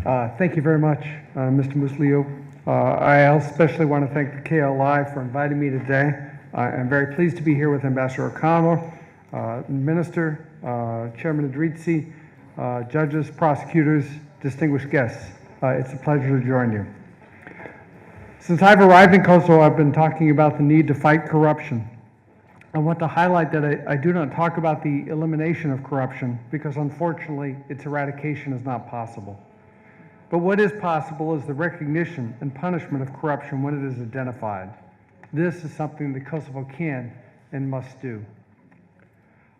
Thank you very much, Mr. Muslio. I especially want to thank the KLI for inviting me today. I'm very pleased to be here with Ambassador O'Connell, Minister, Chairman Drejtesi, judges, prosecutors, distinguished guests. It's a pleasure to join you. Since I've arrived in Kosovo, I've been talking about the need to fight corruption. I want to highlight that I do not talk about the elimination of corruption because unfortunately its eradication is not possible. But what is possible is the recognition and punishment of corruption when it is identified. This is something that Kosovo can and must do.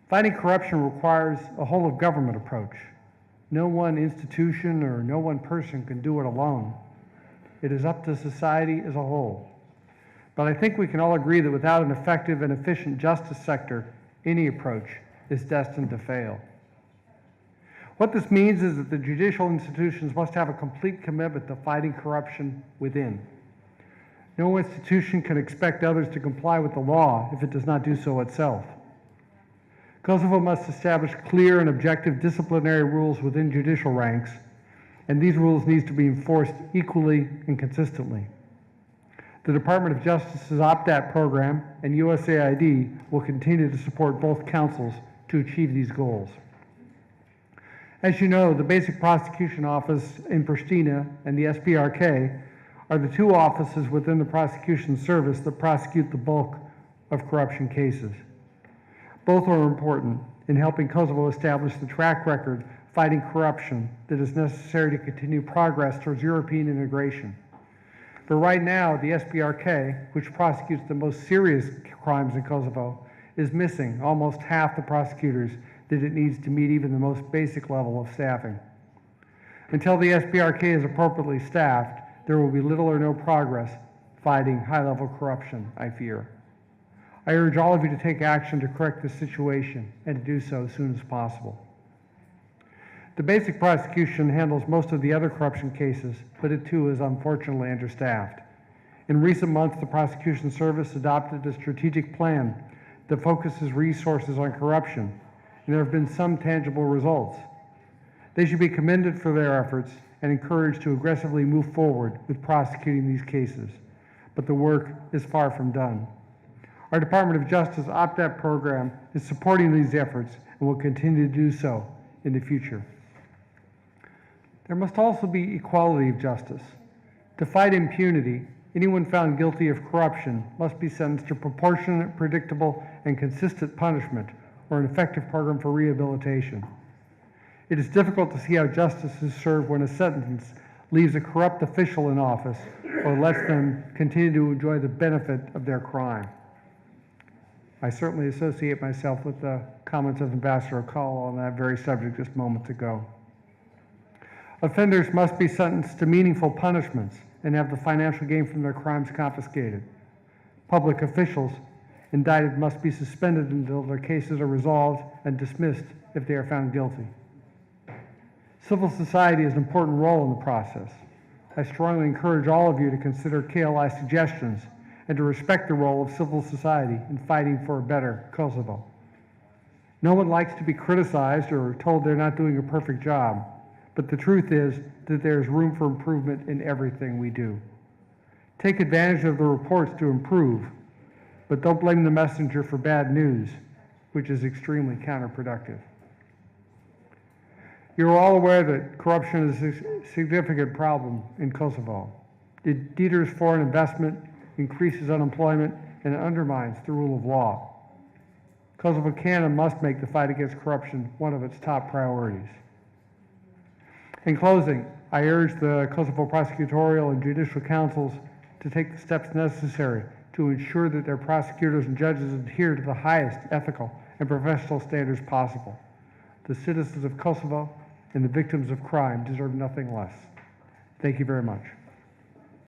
Fighting corruption requires a whole of government approach. No one institution or no one person can do it alone. It is up to society as a whole. But I think we can all agree that without an effective and efficient justice sector, any approach is destined to fail. What this means is that the judicial institutions must have a complete commitment to fighting corruption within. No institution can expect others to comply with the law if it does not do so itself. Kosovo must establish clear and objective disciplinary rules within judicial ranks, and these rules need to be enforced equally and consistently. The Department of Justice's opt-out program and USAID will continue to support both councils to achieve these goals. As you know, the Basic Prosecution Office in Pristina and the SPRK are the two offices within the prosecution service that prosecute the bulk of corruption cases. Both are important in helping Kosovo establish the track record fighting corruption that is necessary to continue progress towards European integration. But right now, the SPRK, which prosecutes the most serious crimes in Kosovo, is missing almost half the prosecutors that it needs to meet even the most basic level of staffing. Until the SPRK is appropriately staffed, there will be little or no progress fighting high-level corruption, I fear. I urge all of you to take action to correct this situation and to do so as soon as possible. The basic prosecution handles most of the other corruption cases, but it too is unfortunately understaffed. In recent months, the prosecution service adopted a strategic plan that focuses resources on corruption, and there have been some tangible results. They should be commended for their efforts and encouraged to aggressively move forward with prosecuting these cases, but the work is far from done. Our Department of Justice opt-out program is supporting these efforts and will continue to do so in the future. There must also be equality of justice. To fight impunity, anyone found guilty of corruption must be sentenced to proportionate, predictable, and consistent punishment or an effective program for rehabilitation. It is difficult to see how justice is served when a sentence leaves a corrupt official in office or lets them continue to enjoy the benefit of their crime. I certainly associate myself with the comments of Ambassador O'Connell on that very subject just moments ago. Offenders must be sentenced to meaningful punishments and have the financial gain from their crimes confiscated. Public officials indicted must be suspended until their cases are resolved and dismissed if they are found guilty. Civil society has an important role in the process. I strongly encourage all of you to consider KLI suggestions and to respect the role of civil society in fighting for a better Kosovo. No one likes to be criticized or told they're not doing a perfect job, but the truth is that there is room for improvement in everything we do. Take advantage of the reports to improve, but don't blame the messenger for bad news, which is extremely counterproductive. You're all aware that corruption is a significant problem in Kosovo. It deters foreign investment, increases unemployment, and undermines the rule of law. Kosovo can and must make the fight against corruption one of its top priorities. In closing, I urge the Kosovo prosecutorial and judicial councils to take the steps necessary to ensure that their prosecutors and judges adhere to the highest ethical and professional standards possible. The citizens of Kosovo and the victims of crime deserve nothing less. Thank you very much.